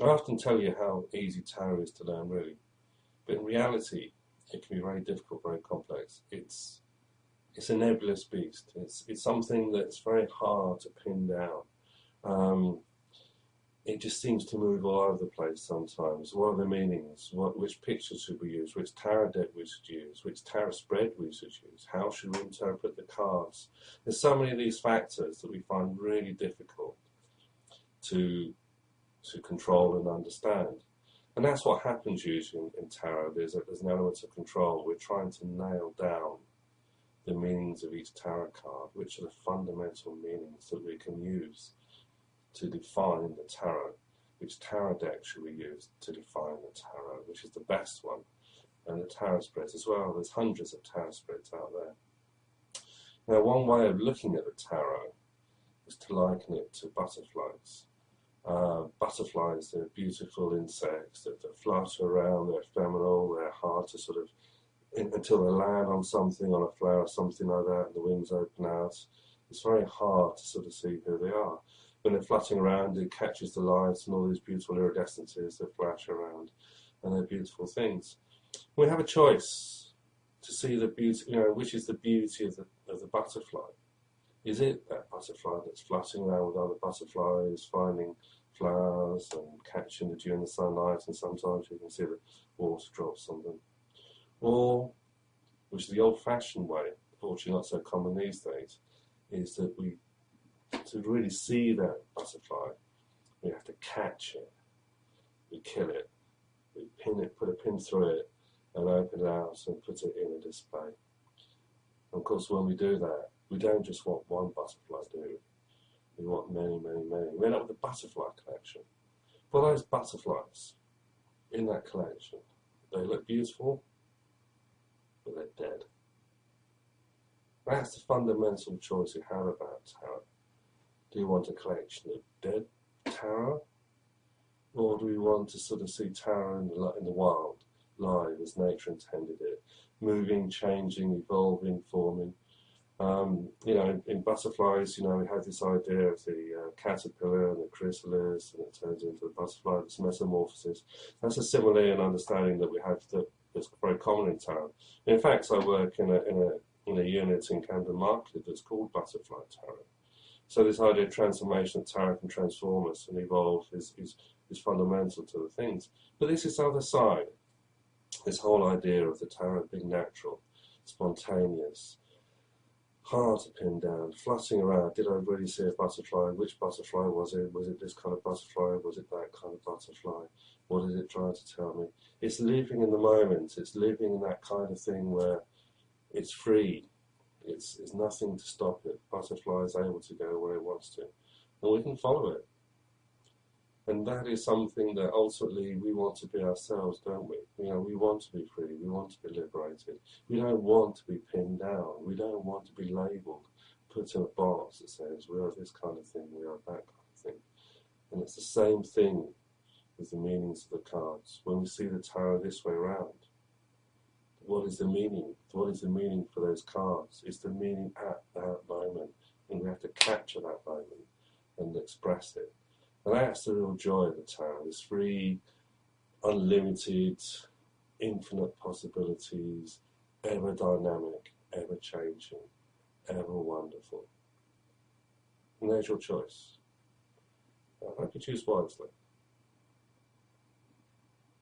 I often tell you how easy tarot is to learn, really, but in reality, it can be very difficult, very complex. It's a nebulous beast. It's something that's very hard to pin down. Um, it just seems to move all over the place sometimes. What are the meanings? Which pictures should we use? Which tarot deck we should use? Which tarot spread we should use? How should we interpret the cards? There's so many of these factors that we find really difficult to control and understand. And that's what happens usually in tarot. There's an element of control. We're trying to nail down the meanings of each tarot card, which are the fundamental meanings that we can use to define the tarot. Which tarot deck should we use to define the tarot, which is the best one, and the tarot spreads as well. There's hundreds of tarot spreads out there. Now, one way of looking at the tarot is to liken it to butterflies. Butterflies, they're beautiful insects that flutter around, they're ephemeral, they're hard to sort of, until they land on something, on a flower, something like that, and the wings open out. It's very hard to sort of see who they are. When they're fluttering around, it catches the lights and all these beautiful iridescences that flash around, and they're beautiful things. We have a choice to see the beauty, which is the beauty of the butterfly. Is it that butterfly that's fluttering around with other butterflies, finding flowers and catching the dew in the sunlight, and sometimes you can see the water drops on them? Or, which is the old-fashioned way, fortunately not so common these days, is that to really see that butterfly, we have to catch it, we kill it, we pin it, put a pin through it, and open it out and put it in a display. And of course, when we do that, we don't just want one butterfly, do we? We want many, many, many. We end up with a butterfly collection. For those butterflies in that collection, they look beautiful, but they're dead. That's the fundamental choice you have about tarot. Do you want a collection of dead tarot? Or do we want to sort of see tarot in the wild, live, as nature intended it, moving, changing, evolving, forming? In butterflies, we have this idea of the caterpillar and the chrysalis, and it turns into the butterfly, this metamorphosis. That's a simile and understanding that we have that's very common in tarot. In fact, I work in a unit in Camden Market that's called Butterfly Tarot. So this idea of transformation, that tarot can transform us and evolve is fundamental to the things. But this is the other side, this whole idea of the tarot being natural, spontaneous, hard to pin down, fluttering around. Did I really see a butterfly? Which butterfly was it? Was it this kind of butterfly? Was it that kind of butterfly? What is it trying to tell me? It's living in the moment. It's living in that kind of thing where it's free. There's nothing to stop it. Butterfly is able to go where it wants to, and we can follow it. And that is something that ultimately we want to be ourselves, don't we? We want to be free. We want to be liberated. We don't want to be pinned down. We don't want to be labelled, put in a box that says we are this kind of thing, we are that kind of thing. And it's the same thing with the meanings of the cards. When we see the tarot this way around, what is the meaning? What is the meaning for those cards? It's the meaning at that moment, and we have to capture that moment and express it. And that's the real joy of the tarot, this free, unlimited, infinite possibilities, ever dynamic, ever changing, ever wonderful. And there's your choice. I hope you choose wisely.